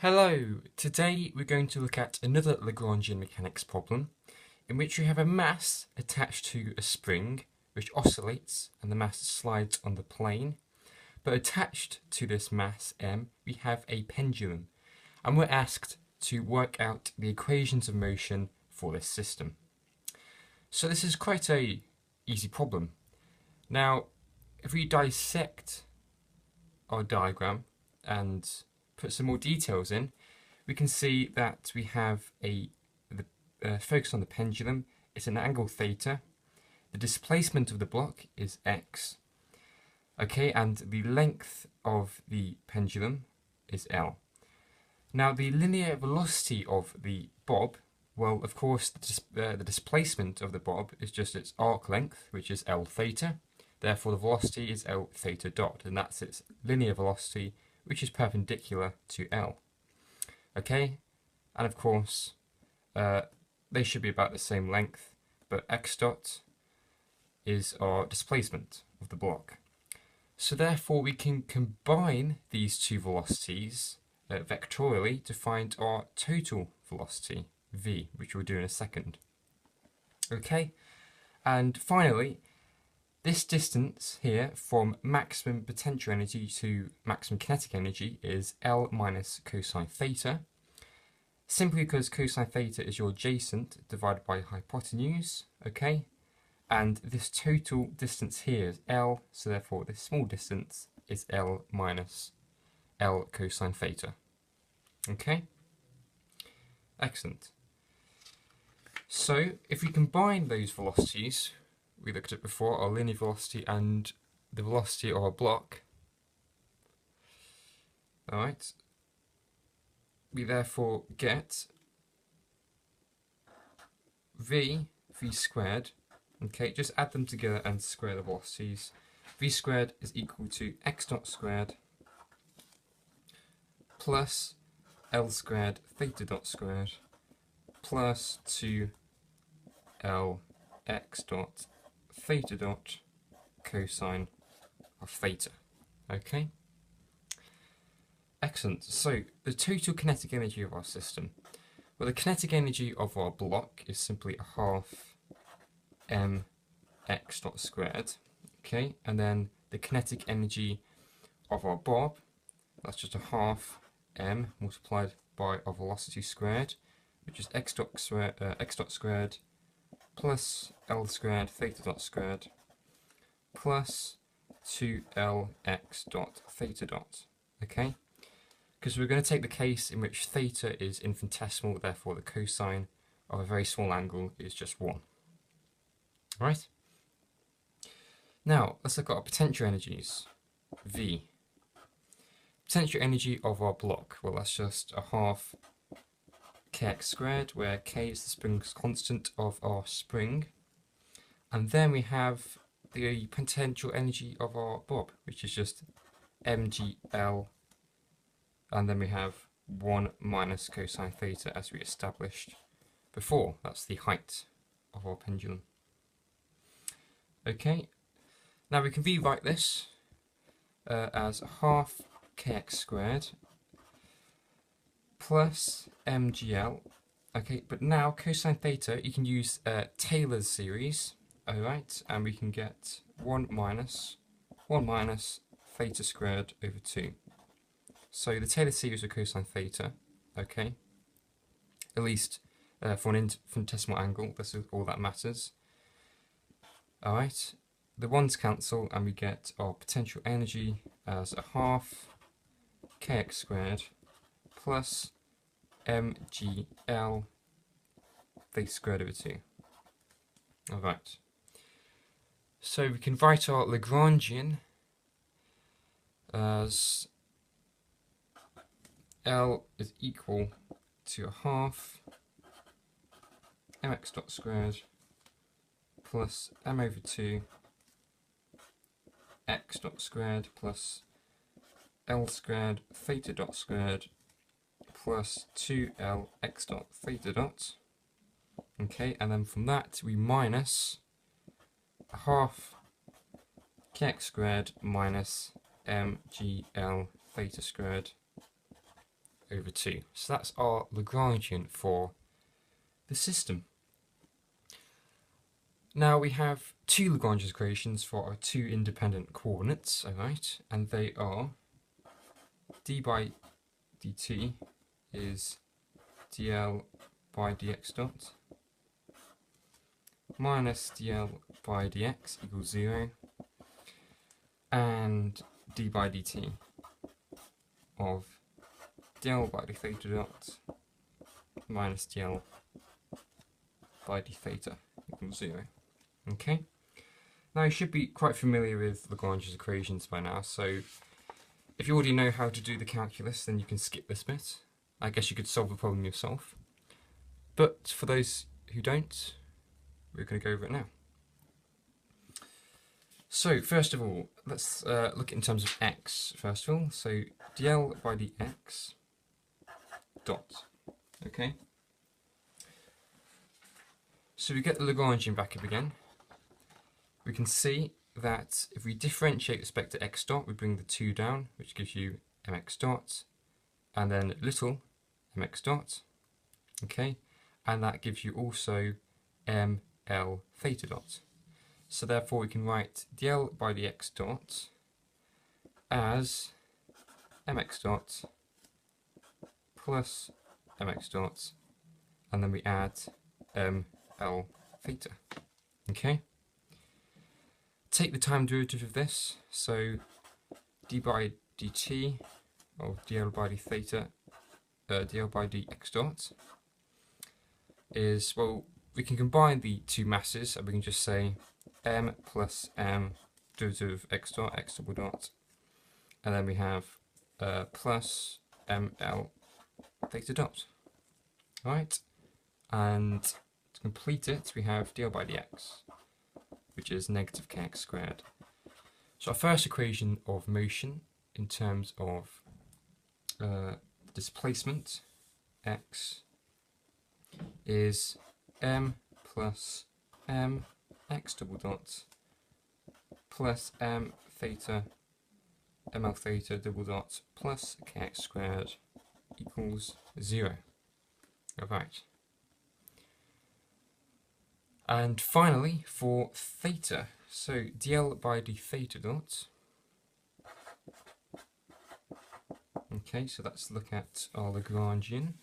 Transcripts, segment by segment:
Hello, today we're going to look at another Lagrangian mechanics problem in which we have a mass attached to a spring which oscillates and the mass slides on the plane, but attached to this mass m we have a pendulum and we're asked to work out the equations of motion for this system. So this is quite a easy problem. Now if we dissect our diagram and put some more details in, we can see that we have the focus on the pendulum. It's an angle theta. The displacement of the block is x. Okay, and the length of the pendulum is L. Now the linear velocity of the bob, well, of course, the displacement of the bob is just its arc length, which is L theta. Therefore, the velocity is L theta dot, and that's its linear velocity, which is perpendicular to L. Okay, and of course, they should be about the same length, but x dot is our displacement of the block. So therefore, we can combine these two velocities vectorially to find our total velocity, v, which we'll do in a second. Okay, and finally, this distance here from maximum potential energy to maximum kinetic energy is L minus cosine theta, simply because cosine theta is your adjacent divided by hypotenuse, okay? And this total distance here is L, so therefore this small distance is L minus L cosine theta. Okay? Excellent. So if we combine those velocities, we looked at before, our linear velocity and the velocity of our block. Alright, we therefore get v squared, okay, just add them together and square the velocities. V squared is equal to x dot squared plus L squared theta dot squared plus 2L x dot theta dot cosine of theta. Okay? Excellent. So the total kinetic energy of our system. Well, the kinetic energy of our block is simply a half mx dot squared. Okay, and then the kinetic energy of our bob, that's just a half m multiplied by our velocity squared, which is x dot squared plus L squared theta dot squared plus 2Lx dot theta dot. Okay? Because we're going to take the case in which theta is infinitesimal, therefore the cosine of a very small angle is just 1. Alright? Now, let's look at our potential energies. V. Potential energy of our block, well, that's just a half kx squared, where k is the spring's constant of our spring. And then we have the potential energy of our bob, which is just mgl. And then we have 1 minus cosine theta, as we established before. That's the height of our pendulum. Okay, now we can rewrite this as half kx squared plus mgl. Okay, but now cosine theta, you can use Taylor's series, alright, and we can get 1 minus theta squared over 2. So the Taylor series of cosine theta, okay, at least for an infinitesimal angle, this is all that matters. Alright, the ones cancel and we get our potential energy as a half kx squared plus mgl theta squared over 2. Alright, so we can write our Lagrangian as L is equal to a half mx dot squared plus m over 2 x dot squared plus L squared theta dot squared plus 2L x dot theta dot. Okay, and then from that we minus a half kx squared minus mgl theta squared over 2. So that's our Lagrangian for the system. Now we have two Lagrange equations for our two independent coordinates, alright, and they are d by dt is dl by dx dot minus dl by dx equals 0, and d by dt of dl by d theta dot minus dl by d theta equals 0. Okay, now you should be quite familiar with Lagrange's equations by now, so if you already know how to do the calculus, then you can skip this bit. I guess you could solve the problem yourself. But for those who don't, we're going to go over it now. So first of all, let's look in terms of x first of all. So dl by dx dot. Okay. So we get the Lagrangian back up again. We can see that if we differentiate with respect to x dot, we bring the 2 down, which gives you mx dot, and then little mx dot, okay, and that gives you also ml theta dot. So therefore we can write dl by dx dot as mx dot plus mx dot, and then we add ml theta, okay. Take the time derivative of this, so d by dt of dl by d theta, dl by dx dot is, well, we can combine the two masses and we can just say m plus m derivative of x dot, x double dot, and then we have plus ml theta dot. Right, and to complete it, we have dl by dx, which is negative kx squared. So our first equation of motion in terms of displacement x is m plus m x double dot plus m theta ml theta double dot plus kx squared equals 0. Alright. And finally, for theta, so dl by d theta dot. Okay, so let's look at our Lagrangian.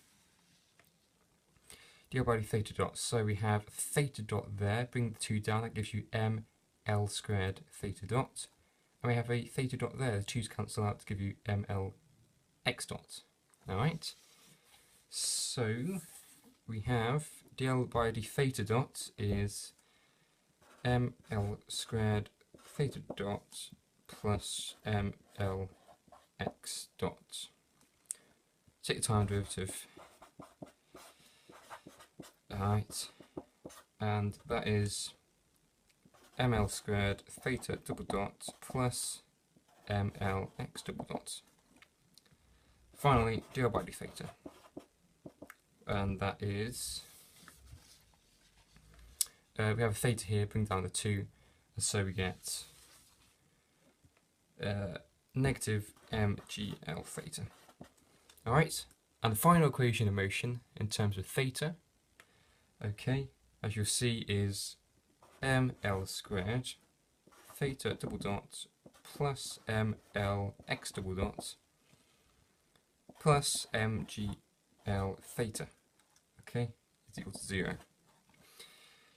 Dl by d theta dot, so we have theta dot there, bring the 2 down, that gives you ml squared theta dot. And we have a theta dot there, the 2's cancel out to give you ml x dot. Alright, so we have dl by d theta dot is ml squared theta dot plus ml x dot. Take the time derivative. Alright, and that is ml squared theta double dot plus ml x double dot. Finally, dl by d theta, and that is we have a theta here, bring down the 2, and so we get negative mgl theta. Alright, and the final equation of motion in terms of theta, okay, as you'll see, is ml squared theta double dot plus ml x double dot plus mgl theta, okay, is equal to 0.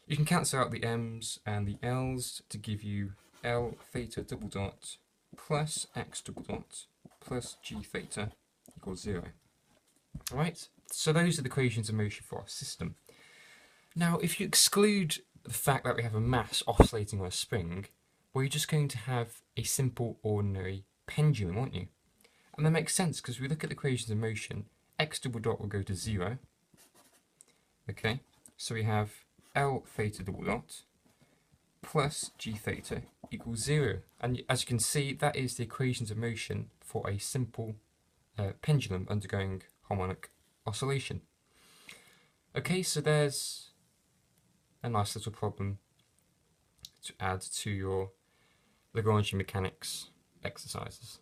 You can cancel out the m's and the l's to give you l theta double dot plus x double dot plus g theta equals 0. Alright, so those are the equations of motion for our system. Now, if you exclude the fact that we have a mass oscillating on a spring, well, you're just going to have a simple ordinary pendulum, aren't you? And that makes sense because we look at the equations of motion, x double dot will go to 0. Okay, so we have L theta double dot plus G theta equals 0. And as you can see, that is the equations of motion for a simple pendulum undergoing harmonic oscillation. Okay, so there's a nice little problem to add to your Lagrangian mechanics exercises.